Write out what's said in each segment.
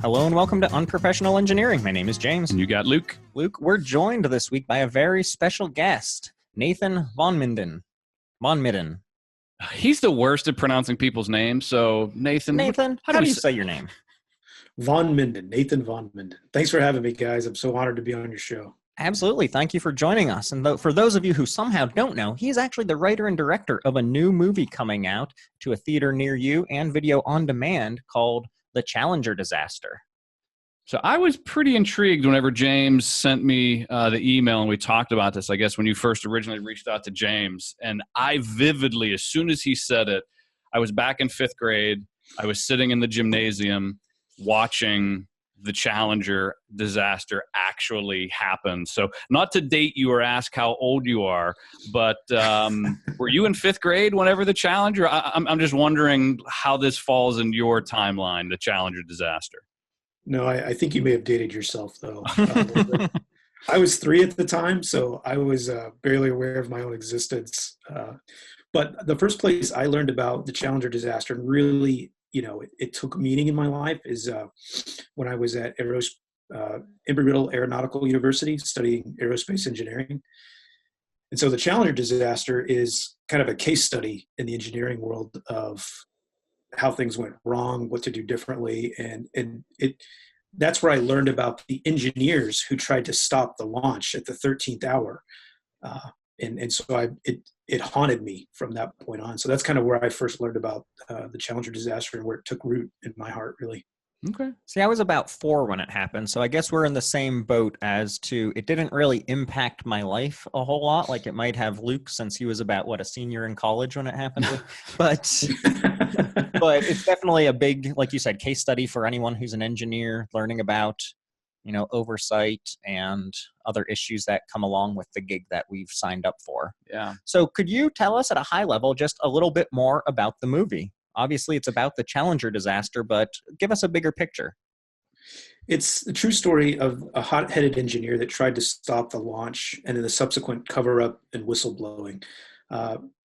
Hello and welcome to Unprofessional Engineering. My name is James. And you got Luke. Luke, we're joined this week by a very special guest, Nathan VonMinden. VonMinden. He's the worst at pronouncing people's names, so Nathan. How do you say your name? VonMinden, Nathan VonMinden. Thanks for having me, guys. I'm so honored to be on your show. Absolutely. Thank you for joining us. And for those of you who somehow don't know, he's actually the writer and director of a new movie coming out to a theater near you and video on demand called The Challenger Disaster. So I was pretty intrigued whenever James sent me the email and we talked about this, I guess, when you first originally reached out to James. And I vividly, as soon as he said it, I was back in fifth grade. I was sitting in the gymnasium watching the Challenger disaster actually happen. So not to date you or ask how old you are, but were you in fifth grade whenever the Challenger? I'm just wondering how this falls in your timeline, the Challenger disaster. No, I think you may have dated yourself, though. I was 3 at the time, so I was barely aware of my own existence. But the first place I learned about the Challenger disaster and really, it took meaning in my life is when I was at Embry-Riddle Aeronautical University studying aerospace engineering. And so the Challenger disaster is kind of a case study in the engineering world of how things went wrong, what to do differently. And that's where I learned about the engineers who tried to stop the launch at the 13th hour. And so it haunted me from that point on. So that's kind of where I first learned about the Challenger disaster and where it took root in my heart, really. Okay. See, I was about 4 when it happened, so I guess we're in the same boat as to it didn't really impact my life a whole lot like it might have Luke, since he was about, a senior in college when it happened. But it's definitely a big, like you said, case study for anyone who's an engineer learning about oversight and other issues that come along with the gig that we've signed up for. Yeah. So could you tell us at a high level just a little bit more about the movie? Obviously, it's about the Challenger disaster, but give us a bigger picture. It's the true story of a hot-headed engineer that tried to stop the launch and then the subsequent cover-up and whistleblowing.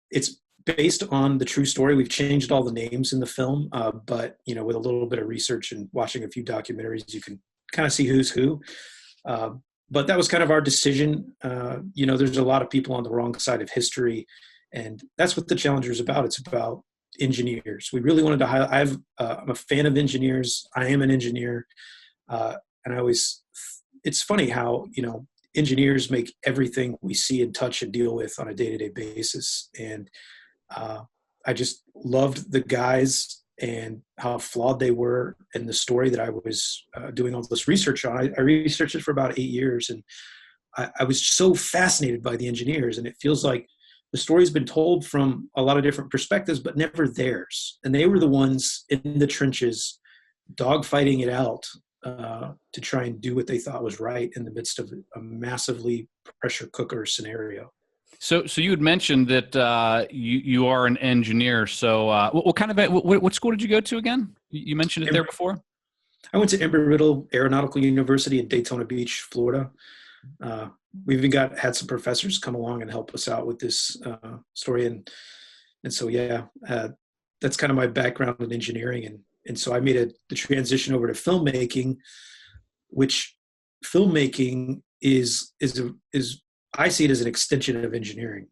It's based on the true story. We've changed all the names in the film, but with a little bit of research and watching a few documentaries, you can kind of see who's who. But that was kind of our decision. There's a lot of people on the wrong side of history, and that's what the Challenger is about. It's about engineers. We really wanted to highlight. I'm a fan of engineers. I am an engineer, and it's funny how engineers make everything we see and touch and deal with on a day-to-day basis. And I just loved the guys and how flawed they were, and the story that I was doing all this research on. I researched it for about 8 years, and I was so fascinated by the engineers, and it feels like the story's been told from a lot of different perspectives, but never theirs. And they were the ones in the trenches, dogfighting it out to try and do what they thought was right in the midst of a massively pressure cooker scenario. So you had mentioned that you are an engineer. So what school did you go to again? You mentioned it there before. I went to Embry-Riddle Aeronautical University in Daytona Beach, Florida. We've even had some professors come along and help us out with this story. And so, that's kind of my background in engineering. And so I made the transition over to filmmaking, which filmmaking is I see it as an extension of engineering,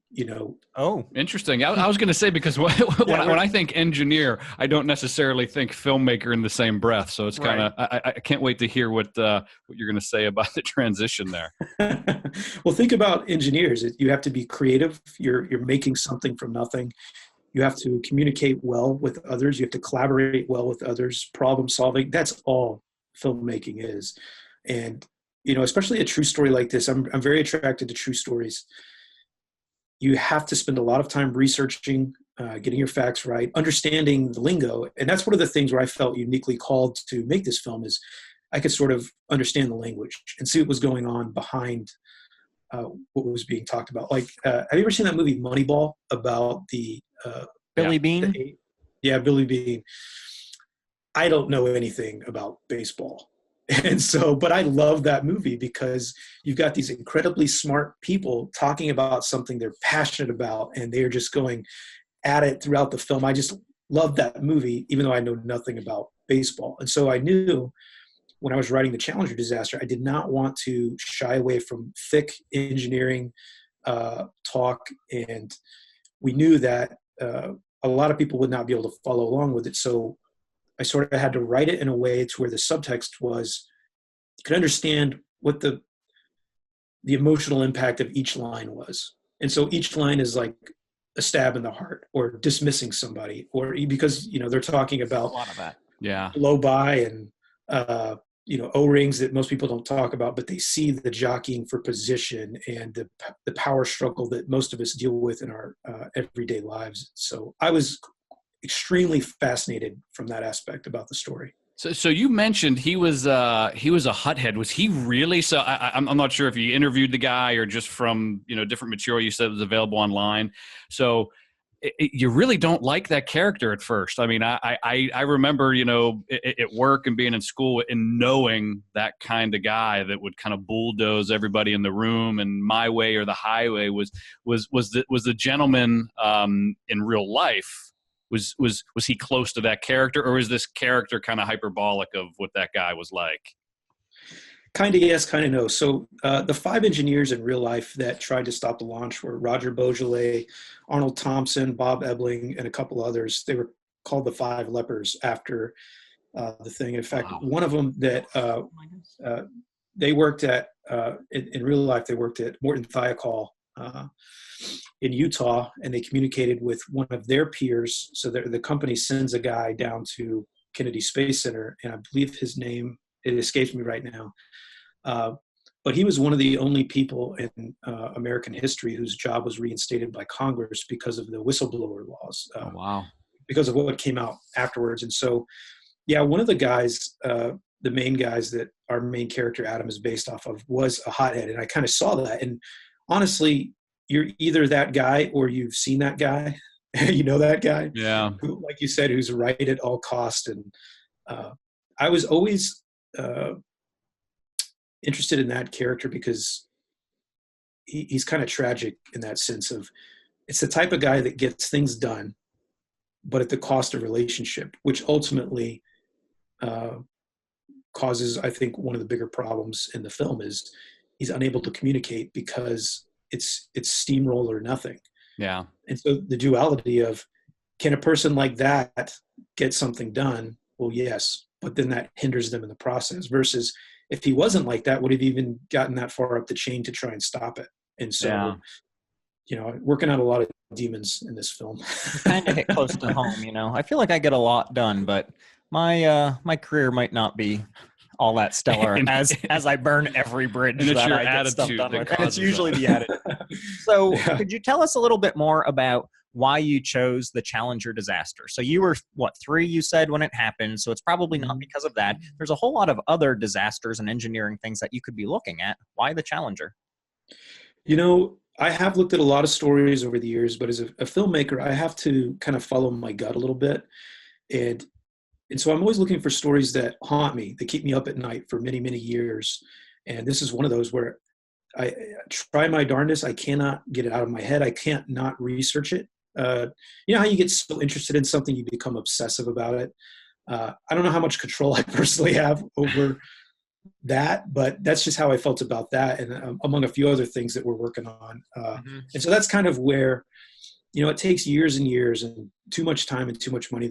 Oh, interesting. I was going to say, because when I think engineer, I don't necessarily think filmmaker in the same breath. So it's kind of, right. I can't wait to hear what you're going to say about the transition there. Well, think about engineers. You have to be creative. You're making something from nothing. You have to communicate well with others. You have to collaborate well with others, problem solving. That's all filmmaking is. And especially a true story like this, I'm very attracted to true stories. You have to spend a lot of time researching, getting your facts right, understanding the lingo. And that's one of the things where I felt uniquely called to make this film is I could sort of understand the language and see what was going on behind what was being talked about. Like, have you ever seen that movie Moneyball about the Billy Bean? Billy Bean. I don't know anything about baseball. And so, but I love that movie because you've got these incredibly smart people talking about something they're passionate about, and they're just going at it throughout the film. I just love that movie, even though I know nothing about baseball. And so I knew when I was writing the Challenger disaster, I did not want to shy away from thick engineering talk, and we knew that a lot of people would not be able to follow along with it. So I sort of had to write it in a way to where the subtext was, you could understand what the emotional impact of each line was. And so each line is like a stab in the heart, or dismissing somebody, or because, they're talking about A lot of that. Yeah. blow by and, O-rings that most people don't talk about, but they see the jockeying for position and the power struggle that most of us deal with in our everyday lives. So I was extremely fascinated from that aspect about the story. So you mentioned he was a Hothead. Was he really? So I'm not sure if you interviewed the guy or just from different material you said was available online. So you really don't like that character at first. I mean, I remember at work and being in school and knowing that kind of guy that would kind of bulldoze everybody in the room, and my way or the highway was the gentleman in real life. Was he close to that character, or is this character kind of hyperbolic of what that guy was like? Kind of yes, kind of no. So the 5 engineers in real life that tried to stop the launch were Roger Beaujolais, Arnold Thompson, Bob Ebling, and a couple others. They were called the 5 lepers after the thing. In fact, Wow. one of them that they worked at, in real life, they worked at Morton Thiokol in Utah, and they communicated with one of their peers. So the company sends a guy down to Kennedy Space Center, and I believe his name, it escapes me right now. But he was one of the only people in American history whose job was reinstated by Congress because of the whistleblower laws. Oh, wow. Because of what came out afterwards. And so, yeah, one of the guys, the main guys that our main character Adam is based off of, was a hothead. And I kind of saw that. And honestly, you're either that guy or you've seen that guy. That guy. Yeah. Who, like you said, who's right at all cost. And I was always interested in that character because he's kind of tragic in that sense of, it's the type of guy that gets things done, but at the cost of relationship, which ultimately causes, I think, one of the bigger problems in the film is he's unable to communicate because it's steamroll or nothing. Yeah. And so the duality of, can a person like that get something done? Well, yes, but then that hinders them in the process, versus if he wasn't like that, would have even gotten that far up the chain to try and stop it. And so, working out a lot of demons in this film. Kind of hit close to home, I feel like I get a lot done, but my career might not be all that stellar as I burn every bridge and it's that your I get stuff attitude done that with. And it's causes usually that. the attitude. So could you tell us a little bit more about why you chose the Challenger disaster? So you were, 3, you said, when it happened, so it's probably not because of that. There's a whole lot of other disasters and engineering things that you could be looking at. Why the Challenger? I have looked at a lot of stories over the years, but as a filmmaker, I have to kind of follow my gut a little bit. And so I'm always looking for stories that haunt me, that keep me up at night for many, many years. And this is one of those where I try my darndest. I cannot get it out of my head. I can't not research it. You know how you get so interested in something, you become obsessive about it. I don't know how much control I personally have over that, but that's just how I felt about that. And among a few other things that we're working on. And so that's kind of where, it takes years and years and too much time and too much money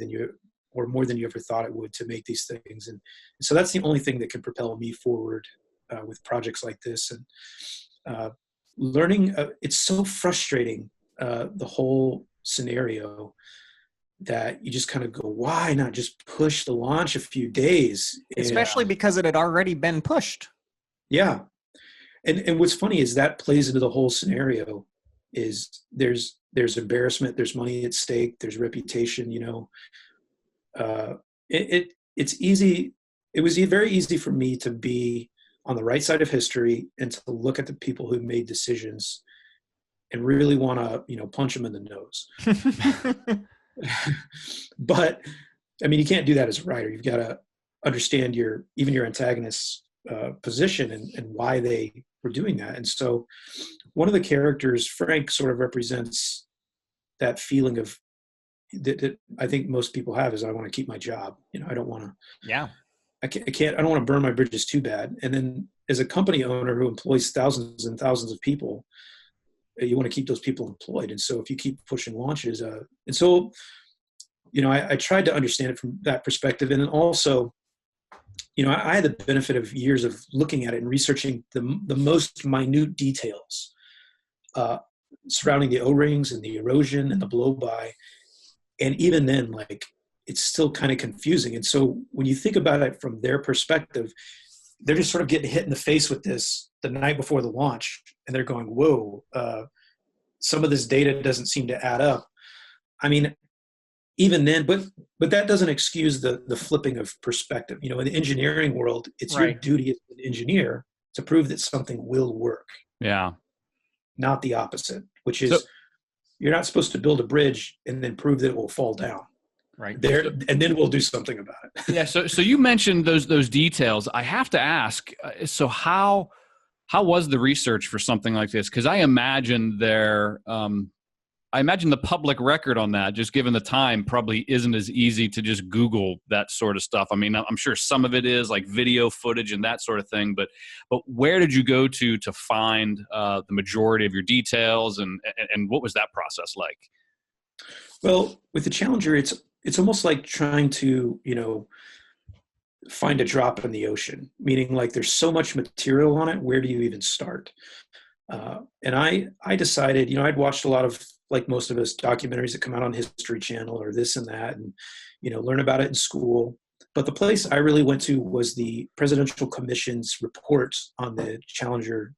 or more than you ever thought it would, to make these things. And so that's the only thing that can propel me forward with projects like this. And learning, it's so frustrating, the whole scenario, that you just kind of go, why not just push the launch a few days? Especially because it had already been pushed. Yeah. And what's funny is that plays into the whole scenario. Is there's embarrassment, there's money at stake, there's reputation, it's easy. It was very easy for me to be on the right side of history and to look at the people who made decisions and really want to, punch them in the nose. But I mean, you can't do that as a writer. You've got to understand your antagonist's position and why they were doing that. And so one of the characters, Frank, sort of represents that feeling of that I think most people have, is I want to keep my job. I don't want to. Yeah. I don't want to burn my bridges too bad. And then as a company owner who employs thousands and thousands of people, you want to keep those people employed. And so if you keep pushing launches, and so, I tried to understand it from that perspective. And then also, I had the benefit of years of looking at it and researching the most minute details surrounding the O-rings and the erosion and the blow-by. And even then, like, it's still kind of confusing. And so when you think about it from their perspective, they're just sort of getting hit in the face with this the night before the launch. And they're going, whoa, some of this data doesn't seem to add up. I mean, even then, but that doesn't excuse the flipping of perspective. In the engineering world, it's your duty as an engineer to prove that something will work. Yeah. Not the opposite, which is you're not supposed to build a bridge and then prove that it will fall down. Right. There, and then we'll do something about it. Yeah. So you mentioned those details. I have to ask, so how was the research for something like this? Because I imagine the public record on that, just given the time, probably isn't as easy to just Google that sort of stuff. I mean, I'm sure some of it is like video footage and that sort of thing, but where did you go to find the majority of your details, and what was that process like? Well, with the Challenger, it's almost like trying to, find a drop in the ocean, meaning like there's so much material on it. Where do you even start? And I decided, I'd watched a lot of, like most of us, documentaries that come out on History Channel or this and that, and, learn about it in school. But the place I really went to was the Presidential Commission's report on the Challenger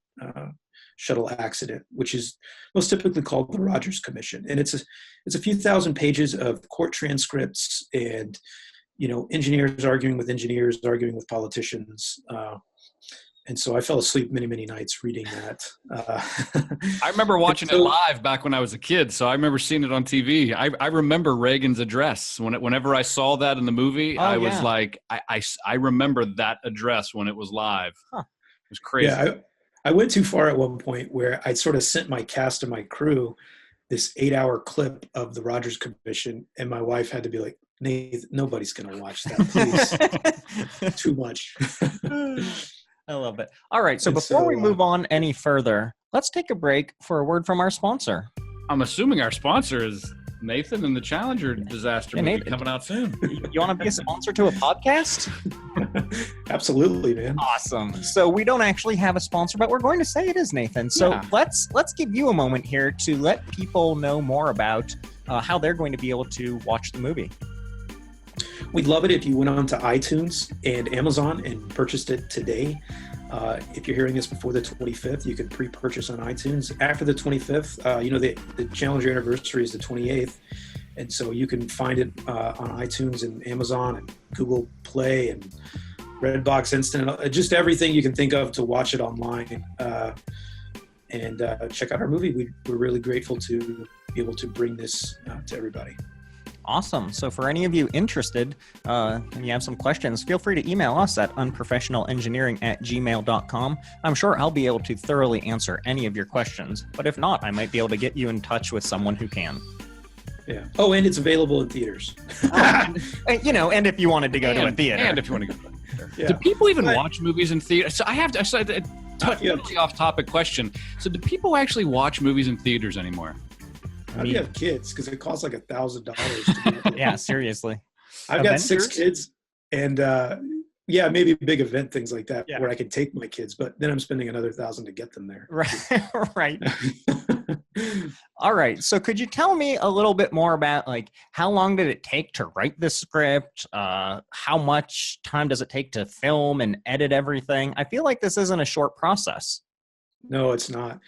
shuttle accident, which is most typically called the Rogers Commission. And it's a few thousand pages of court transcripts and, engineers arguing with engineers, arguing with politicians. And so I fell asleep many, many nights reading that. I remember watching it live back when I was a kid, so I remember seeing it on TV. I remember Reagan's address. Whenever I saw that in the movie, was like, I remember that address when it was live. Huh. It was crazy. Yeah, I went too far at one point where I'd sort of sent my cast and my crew this 8-hour clip of the Rogers Commission, and my wife had to be like, Nathan, nobody's going to watch that, please. Too much. I love it. All right. So before we move on any further, let's take a break for a word from our sponsor. I'm assuming our sponsor is Nathan and the Challenger disaster movie Nathan, coming out soon. You want to be a sponsor to a podcast? Absolutely, man. Awesome. So we don't actually have a sponsor, but we're going to say it is Nathan. So let's give you a moment here to let people know more about how they're going to be able to watch the movie. We'd love it if you went on to iTunes and Amazon and purchased it today. If you're hearing this before the 25th, you can pre-purchase on iTunes. After the 25th, the Challenger anniversary is the 28th. And so you can find it on iTunes and Amazon and Google Play and Redbox Instant, just everything you can think of to watch it online. And check out our movie. We're really grateful to be able to bring this to everybody. Awesome. So for any of you interested and you have some questions, feel free to email us at unprofessionalengineering@gmail.com. I'm sure I'll be able to thoroughly answer any of your questions, but if not, I might be able to get you in touch with someone who can. Yeah. Oh, and it's available in theaters. And if you wanted to go to a theater. And if you want to go to a theater. Yeah. Do people even watch movies in theaters? So I have to, totally off-topic question. So do people actually watch movies in theaters anymore? How do you have kids? Because it costs like $1,000. Yeah, seriously. I've got 6 kids, and maybe big event things like that where I can take my kids, but then I'm spending another $1,000 to get them there. Right. All right. So could you tell me a little bit more about how long did it take to write the script? How much time does it take to film and edit everything? I feel like this isn't a short process. No, it's not.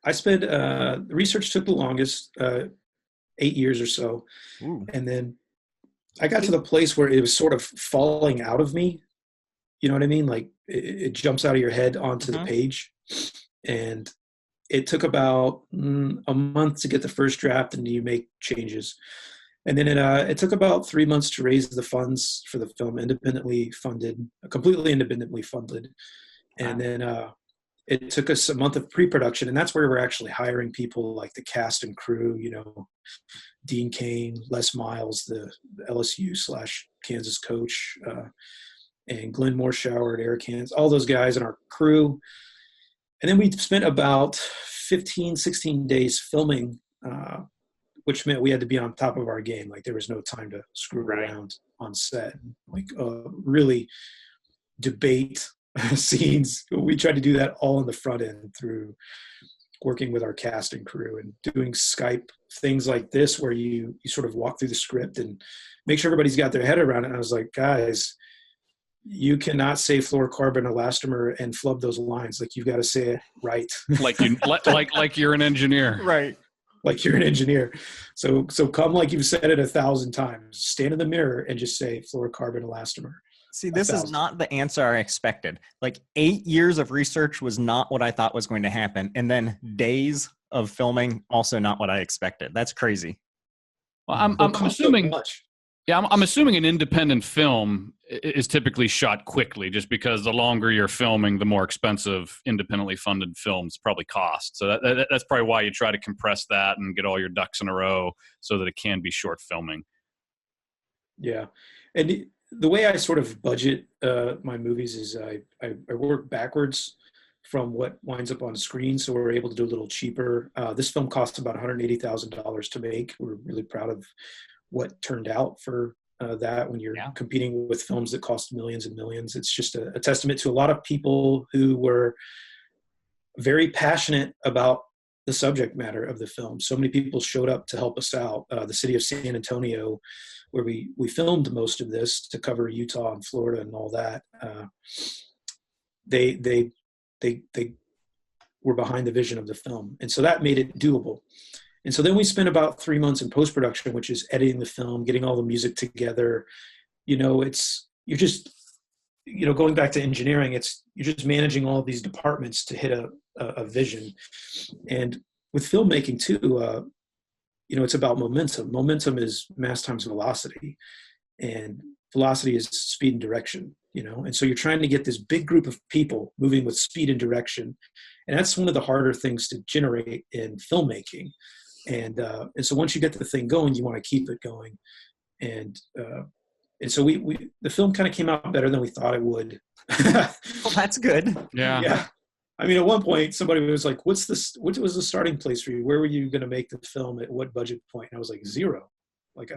I spent, the research took the longest, 8 years or so. Ooh. And then I got to the place where it was sort of falling out of me. You know what I mean? Like it jumps out of your head onto the page. And it took about a month to get the first draft, and you make changes. And then it took about 3 months to raise the funds for the film, completely independently funded. And then it took us a month of pre-production, and that's where we're actually hiring people like the cast and crew, Dean Cain, Les Miles, the LSU/Kansas coach, and Glenn Morshower and Eric Hans, all those guys and our crew. And then we spent about 15, 16 days filming, which meant we had to be on top of our game. Like, there was no time to screw around on set. Like, really debate scenes. We tried to do that all in the front end through working with our casting crew and doing Skype things like this, where you sort of walk through the script and make sure everybody's got their head around it. And I was like, guys, you cannot say fluorocarbon elastomer and flub those lines. Like, you've got to say it right. like you're an engineer. Right. Like you're an engineer. So come like you've said it 1,000 times. Stand in the mirror and just say fluorocarbon elastomer. See, this is not the answer I expected. Like, 8 years of research was not what I thought was going to happen. And then days of filming, also not what I expected. That's crazy. Well, I'm assuming, I'm assuming an independent film is typically shot quickly, just because the longer you're filming, the more expensive independently funded films probably cost. So that's probably why you try to compress that and get all your ducks in a row so that it can be short filming. Yeah. And the way I sort of budget my movies is I work backwards from what winds up on screen, so we're able to do a little cheaper. This film cost about $180,000 to make. We're really proud of what turned out for that when you're competing with films that cost millions and millions. It's just a testament to a lot of people who were very passionate about the subject matter of the film. So many people showed up to help us out. The city of San Antonio, where we filmed most of this to cover Utah and Florida and all that, they were behind the vision of the film. And so that made it doable. And so then we spent about 3 months in post-production, which is editing the film, getting all the music together. You're just, going back to engineering, you're just managing all of these departments to hit a vision. And with filmmaking too, it's about momentum. Momentum is mass times velocity, and velocity is speed and direction, and so you're trying to get this big group of people moving with speed and direction. And that's one of the harder things to generate in filmmaking. And so once you get the thing going, you want to keep it going. And so the film kind of came out better than we thought it would. Well, that's good. Yeah. I mean, at one point somebody was like, what was the starting place for you? Where were you going to make the film at what budget point? And I was like, 0. Like,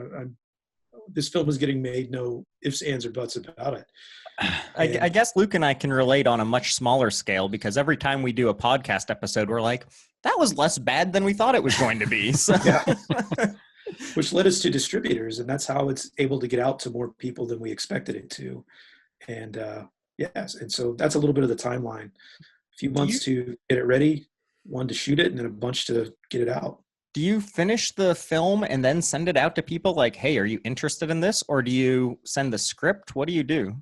this film is getting made, no ifs, ands, or buts about it. I guess Luke and I can relate on a much smaller scale, because every time we do a podcast episode, we're like, that was less bad than we thought it was going to be. So. Yeah. Which led us to distributors, and that's how it's able to get out to more people than we expected it to. And and so that's a little bit of the timeline. A few months to get it ready, one to shoot it, and then a bunch to get it out. Do you finish the film and then send it out to people like, hey, are you interested in this? Or do you send the script? What do you do?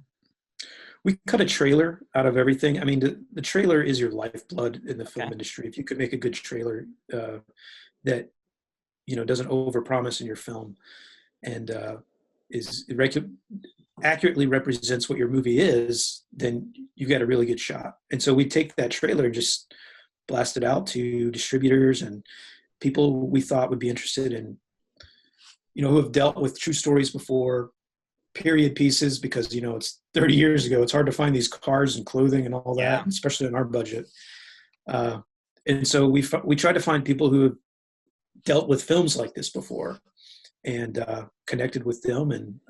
We cut a trailer out of everything. I mean, the trailer is your lifeblood in the film industry. If you could make a good trailer that, doesn't overpromise in your film and accurately represents what your movie is, then you got a really good shot. And so we take that trailer and just blast it out to distributors and people we thought would be interested in, who have dealt with true stories before, period pieces, because, it's 30 years ago. It's hard to find these cars and clothing and all that, especially in our budget. And so we try to find people who have dealt with films like this before and connected with them. And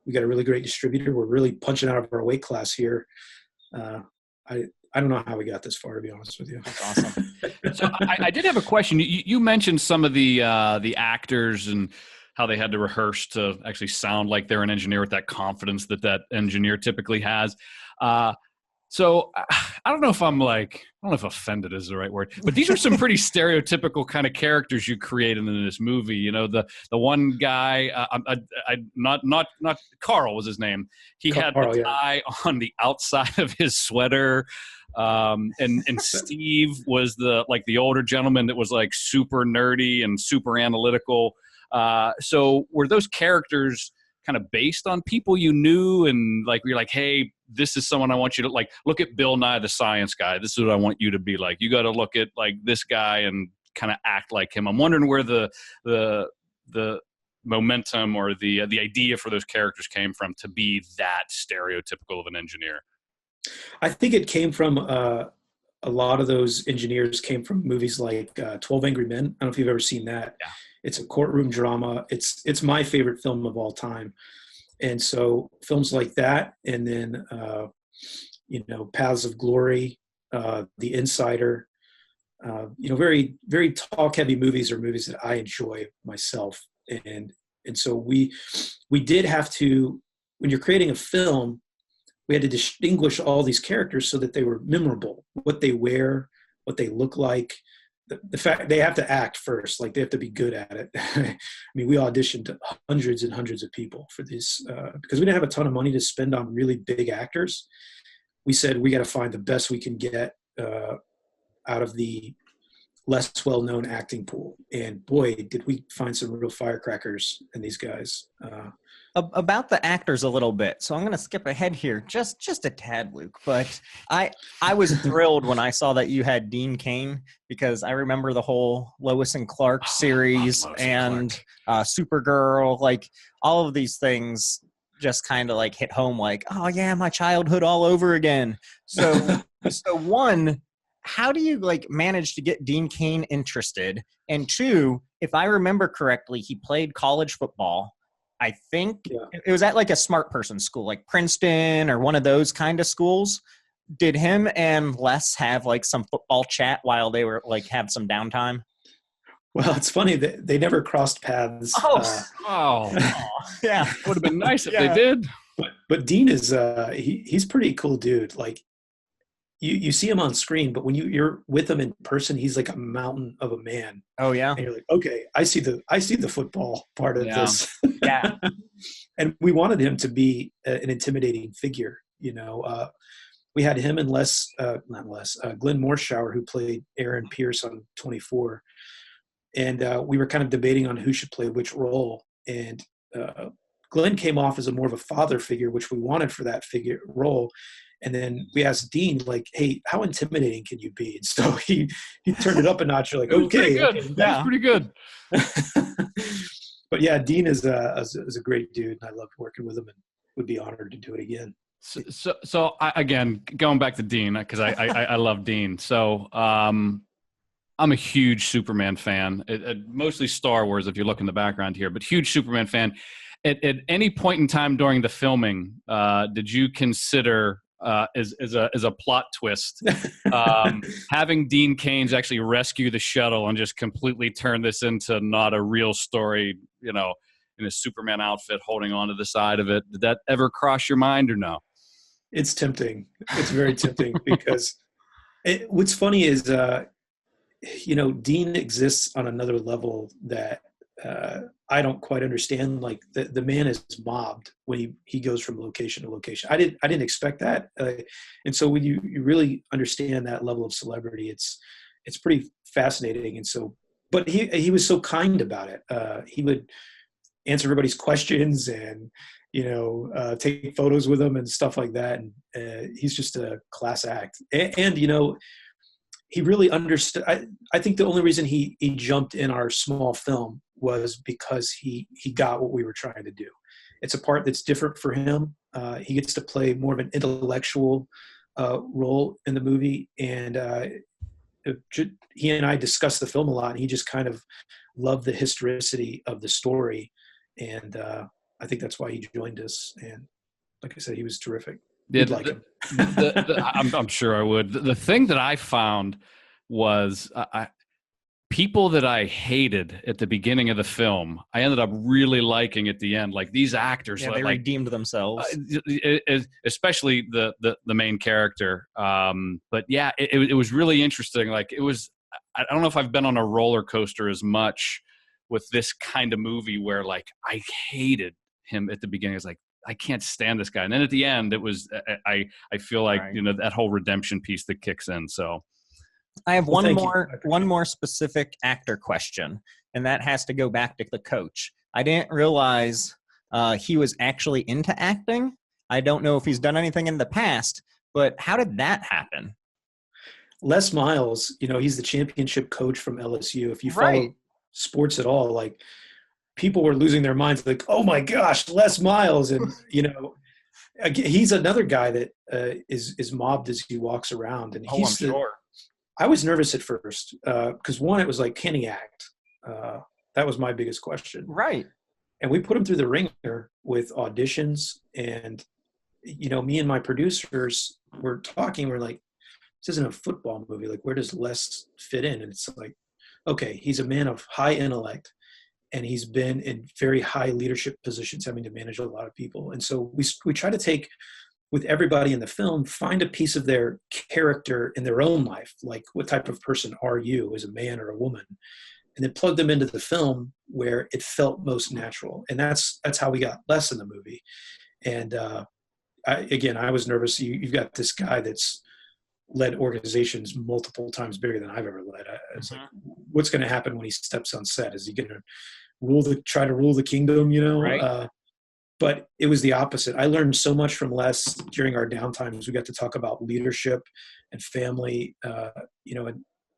we got a really great distributor. We're really punching out of our weight class here. I don't know how we got this far, to be honest with you. That's awesome. So I did have a question. You mentioned some of the actors and how they had to rehearse to actually sound like they're an engineer with that confidence that engineer typically has. So I don't know if offended is the right word, but these are some pretty stereotypical kind of characters you created in this movie. The one guy, not Carl was his name. He had the tie on the outside of his sweater. And Steve was the older gentleman that was like super nerdy and super analytical. So were those characters kind of based on people you knew, and like you're like, hey, this is someone I want you to like look at Bill Nye the Science Guy. This is what I want you to be like. You got to look at like this guy and kind of act like him. I'm wondering where the momentum or the idea for those characters came from to be that stereotypical of an engineer? I think it came from a lot of those engineers came from movies like 12 Angry Men. I don't know if you've ever seen that. Yeah. It's a courtroom drama. It's my favorite film of all time. And so films like that, and then, Paths of Glory, The Insider, very, very talk heavy movies are movies that I enjoy myself. And so we did have to, when you're creating a film, we had to distinguish all these characters so that they were memorable, what they wear, what they look like, the fact they have to act first, like they have to be good at it. I mean, we auditioned hundreds and hundreds of people for this because we didn't have a ton of money to spend on really big actors. We said, we got to find the best we can get out of the less well-known acting pool. And boy, did we find some real firecrackers in these guys. About the actors a little bit. So I'm going to skip ahead here just a tad, Luke. But I was thrilled when I saw that you had Dean Cain, because I remember the whole Lois and Clark series and Supergirl, like all of these things just kind of like hit home like, oh yeah, my childhood all over again. So one, how do you like manage to get Dean Cain interested? And two, if I remember correctly, he played college football. I think it was at like a smart person school, like Princeton or one of those kind of schools. Did him and Les have like some football chat while they were like have some downtime? Well, it's funny that they never crossed paths. Yeah, it would have been nice if they did. But Dean is he's pretty cool dude. Like you see him on screen, but when you're with him in person, he's like a mountain of a man. Oh yeah. And you're like, okay, I see the football part of this. Yeah. And we wanted him to be an intimidating figure. We had him and Glenn Morshower, who played Aaron Pierce on 24. And we were kind of debating on who should play which role. And Glenn came off as more of a father figure, which we wanted for that figure role. And then we asked Dean, like, hey, how intimidating can you be? And so he turned it up a notch. You're like, okay. That's pretty good. But yeah, Dean is a great dude, and I loved working with him and would be honored to do it again. So again, going back to Dean, because I love Dean. So I'm a huge Superman fan, mostly Star Wars if you look in the background here, but huge Superman fan. At any point in time during the filming, did you consider as a plot twist having Dean Cain actually rescue the shuttle and just completely turn this into not a real story, in a Superman outfit holding onto the side of it? Did that ever cross your mind or no? It's tempting. It's very tempting because what's funny is, Dean exists on another level that I don't quite understand. Like the man is mobbed when he goes from location to location. I didn't expect that. And so when you really understand that level of celebrity, it's pretty fascinating. And so, but he was so kind about it. He would answer everybody's questions and, take photos with them and stuff like that. And he's just a class act. And he really understood. I think the only reason he jumped in our small film was because he got what we were trying to do. It's a part that's different for him. He gets to play more of an intellectual role in the movie. And he and I discussed the film a lot, and he just kind of loved the historicity of the story. And I think that's why he joined us. And like I said, he was terrific. You'd like him. I'm sure I would. The thing that I found was people that I hated at the beginning of the film, I ended up really liking at the end. Like these actors, they redeemed themselves, especially the main character. But yeah, it was really interesting. Like it was. I don't know if I've been on a roller coaster as much with this kind of movie where like I hated him at the beginning. It's like, I can't stand this guy. And then at the end, it was, I feel like, that whole redemption piece that kicks in. So I have one more specific actor question, and that has to go back to the coach. I didn't realize he was actually into acting. I don't know if he's done anything in the past, but how did that happen? Les Miles, he's the championship coach from LSU. If you follow sports at all, like people were losing their minds, like, oh my gosh, Les Miles. And, again, he's another guy that is mobbed as he walks around. And I'm sure. I was nervous at first because one, it was like, can he act? That was my biggest question. Right. And we put him through the ringer with auditions. And, me and my producers were talking. We're like, this isn't a football movie. Like, where does Les fit in? And it's like, okay, he's a man of high intellect, and he's been in very high leadership positions, having to manage a lot of people. And so we try to take, with everybody in the film, find a piece of their character in their own life. Like, what type of person are you as a man or a woman? And then plug them into the film where it felt most natural. And that's how we got Les in the movie. And I was nervous. You've got this guy that's led organizations multiple times bigger than I've ever led. It's like, what's going to happen when he steps on set? Is he going to try to rule the kingdom, Right. But it was the opposite. I learned so much from Les during our downtimes. We got to talk about leadership and family,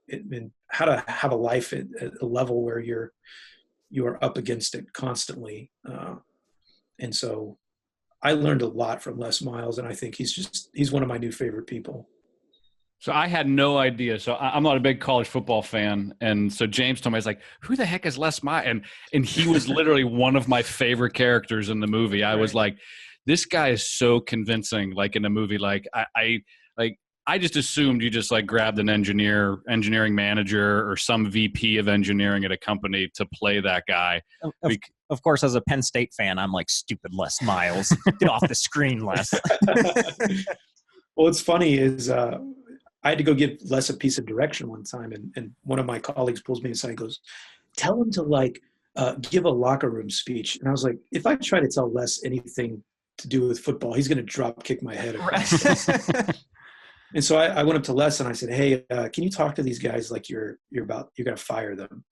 and how to have a life at a level where you are up against it constantly. And so I learned a lot from Les Miles, and I think he's one of my new favorite people. So I had no idea. So I'm not a big college football fan. And so James told me, I was like, who the heck is Les Miles? And he was literally one of my favorite characters in the movie. I was like, this guy is so convincing, like in a movie. Like I just assumed you just like grabbed an engineering manager or some VP of engineering at a company to play that guy. Of course, as a Penn State fan, I'm like, stupid Les Miles. Get off the screen, Les. Well, what's funny is I had to go give Les a piece of direction one time, and one of my colleagues pulls me aside and goes, tell him to give a locker room speech. And I was like, if I try to tell Les anything to do with football, he's going to drop kick my head. Right. And so I went up to Les and I said, hey, can you talk to these guys like you're going to fire them? And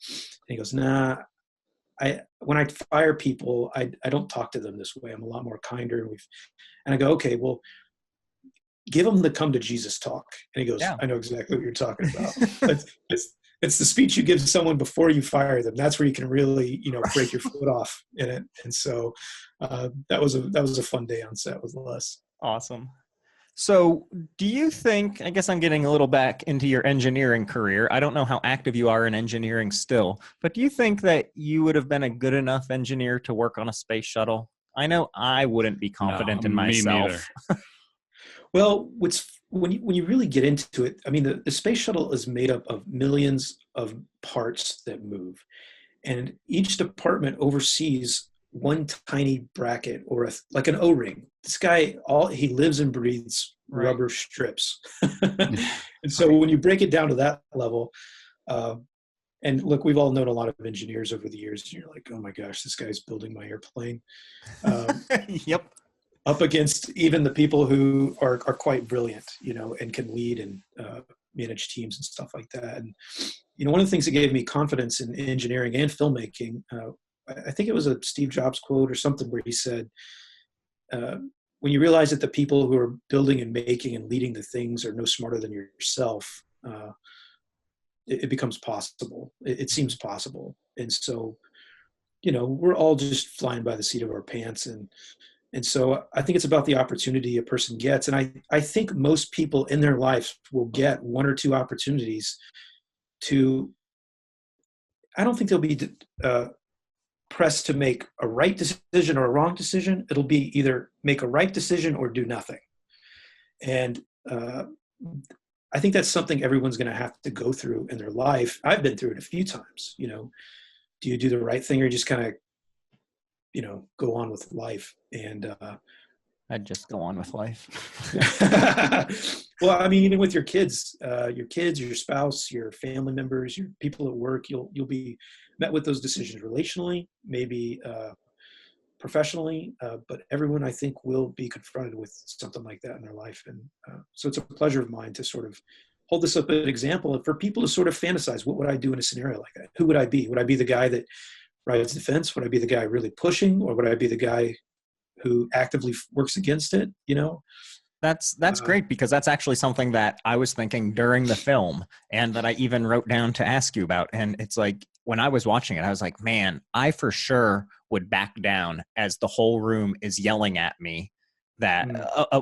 he goes, nah, when I fire people, I don't talk to them this way. I'm a lot more kinder. And I go, okay, well, give them the come to Jesus talk. And he goes, yeah. I know exactly what you're talking about. It's the speech you give someone before you fire them. That's where you can really, break your foot off in it. And so that was a fun day on set with Les. Awesome. So do you think, I guess I'm getting a little back into your engineering career. I don't know how active you are in engineering still, but do you think that you would have been a good enough engineer to work on a space shuttle? I know I wouldn't be confident in myself. Well, when you really get into it, I mean, the space shuttle is made up of millions of parts that move, and each department oversees one tiny bracket or like an O-ring. This guy, he lives and breathes rubber strips. And so when you break it down to that level, and look, we've all known a lot of engineers over the years, and you're like, oh my gosh, this guy's building my airplane. Yep. Up against even the people who are quite brilliant, and can lead and manage teams and stuff like that. And, one of the things that gave me confidence in engineering and filmmaking, I think it was a Steve Jobs quote or something where he said, when you realize that the people who are building and making and leading the things are no smarter than yourself, it becomes possible. It seems possible. And so, we're all just flying by the seat of our pants. And so I think it's about the opportunity a person gets. And I think most people in their life will get one or two opportunities I don't think they'll be pressed to make a right decision or a wrong decision. It'll be either make a right decision or do nothing. And I think that's something everyone's going to have to go through in their life. I've been through it a few times. Do you do the right thing or just kind of, go on with life? And I'd just go on with life. Well, I mean, even with your kids, your spouse, your family members, your people at work, you'll be met with those decisions relationally, maybe professionally, but everyone I think will be confronted with something like that in their life. And so it's a pleasure of mine to sort of hold this up as an example for people to sort of fantasize, what would I do in a scenario like that? Who would I be? Would I be the guy that rides the fence? Would I be the guy really pushing, or would I be the guy who actively works against it? That's great, because that's actually something that I was thinking during the film and that I even wrote down to ask you about. And it's like, when I was watching it, I was like, man, I for sure would back down as the whole room is yelling at me that,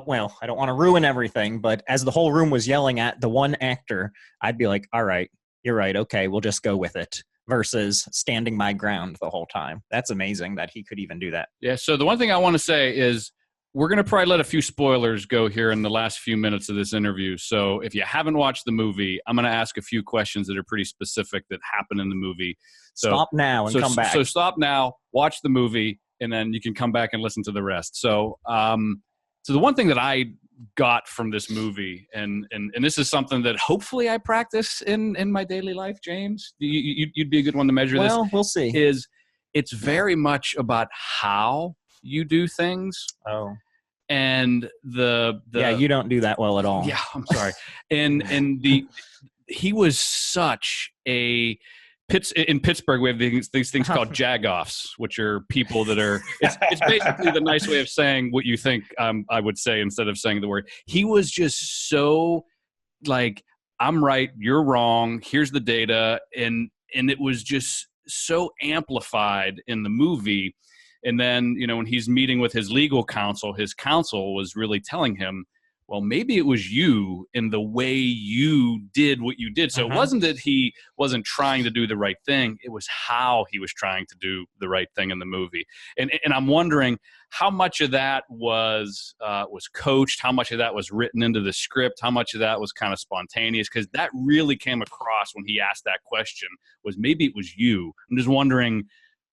well, I don't want to ruin everything, but as the whole room was yelling at the one actor, I'd be like, all right, you're right. Okay, we'll just go with it versus standing my ground the whole time. That's amazing that he could even do that. Yeah. So the one thing I want to say is we're going to probably let a few spoilers go here in the last few minutes of this interview. So if you haven't watched the movie, I'm going to ask a few questions that are pretty specific that happen in the movie. So stop now and come back. So stop now, watch the movie, and then you can come back and listen to the rest. So, so the one thing that I got from this movie, and this is something that hopefully I practice in my daily life, James, you'd be a good one to measure this. Well, we'll see. Is it's very much about how you do things. Oh. And the yeah, you don't do that well at all. Yeah, I'm sorry. And he was such a in Pittsburgh, we have these things called jagoffs, which are people that are, it's basically the nice way of saying what you think I would say instead of saying the word. He was just so like, I'm right, you're wrong, here's the data. And it was just so amplified in the movie. And then, you know, when he's meeting with his legal counsel, his counsel was really telling him, well, maybe it was you in the way you did what you did. So it wasn't that he wasn't trying to do the right thing. It was how he was trying to do the right thing in the movie. And I'm wondering how much of that was coached, how much of that was written into the script, how much of that was kind of spontaneous, because that really came across when he asked that question was maybe it was you. I'm just wondering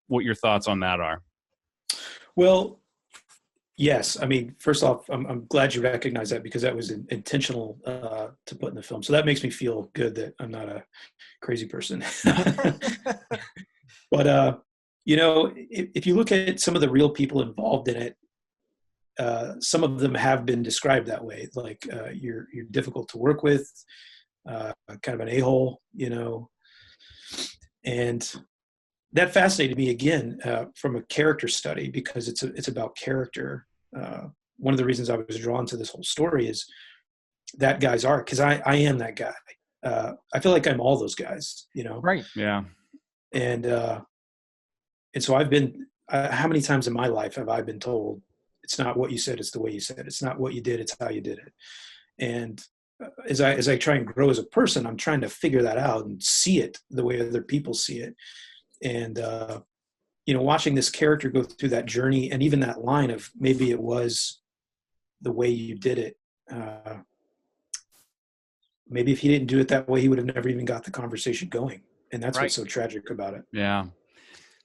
what your thoughts on that are. Well, yes. I mean, first off, I'm glad you recognize that because that was intentional to put in the film. So that makes me feel good that I'm not a crazy person. But, you know, if you look at some of the real people involved in it, some of them have been described that way. Like you're difficult to work with, kind of an a-hole, you know, and that fascinated me again from a character study because it's about character. One of the reasons I was drawn to this whole story is that guy's arc, because I am that guy. I feel like I'm all those guys, you know? Right. Yeah. And so I've been, how many times in my life have I been told, it's not what you said, it's the way you said it. It's not what you did, it's how you did it. And as I try and grow as a person, I'm trying to figure that out and see it the way other people see it. And, you know, watching this character go through that journey and even that line of maybe it was the way you did it. Maybe if he didn't do it that way, he would have never even got the conversation going. And that's what's so tragic about it. Yeah.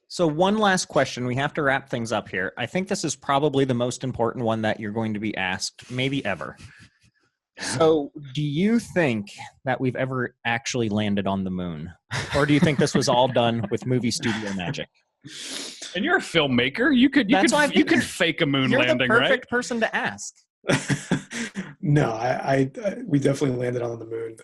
So one last question. We have to wrap things up here. I think this is probably the most important one that you're going to be asked, maybe ever. So do you think that we've ever actually landed on the moon? Or do you think this was all done with movie studio magic? And you're a filmmaker. You could fake a moon landing, right? You're the perfect person to ask. No, we definitely landed on the moon.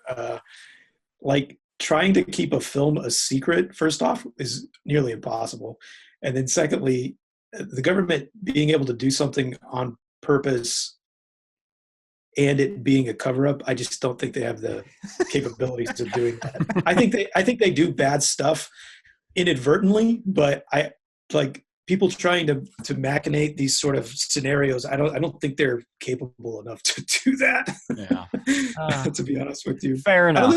Like trying to keep a film a secret, first off, is nearly impossible. And then secondly, the government being able to do something on purpose and it being a cover-up, I just don't think they have the capabilities of doing that. I think they do bad stuff inadvertently, but I like people trying to machinate these sort of scenarios. I don't think they're capable enough to do that. Yeah. To be honest with you. Fair enough.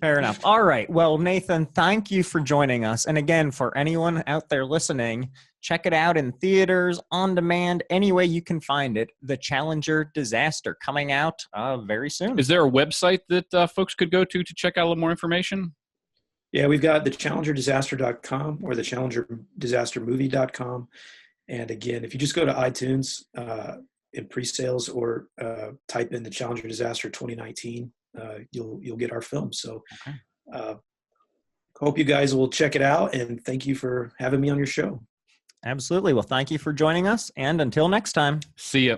Fair enough. All right. Well, Nathan, thank you for joining us. And again, for anyone out there listening, check it out in theaters, on demand, any way you can find it. The Challenger Disaster, coming out very soon. Is there a website that folks could go to check out a little more information? Yeah, we've got thechallengerdisaster.com or thechallengerdisastermovie.com. And again, if you just go to iTunes in pre-sales or type in the Challenger Disaster 2019, you'll get our film. So hope you guys will check it out, and thank you for having me on your show. Absolutely. Well, thank you for joining us, and until next time. See ya.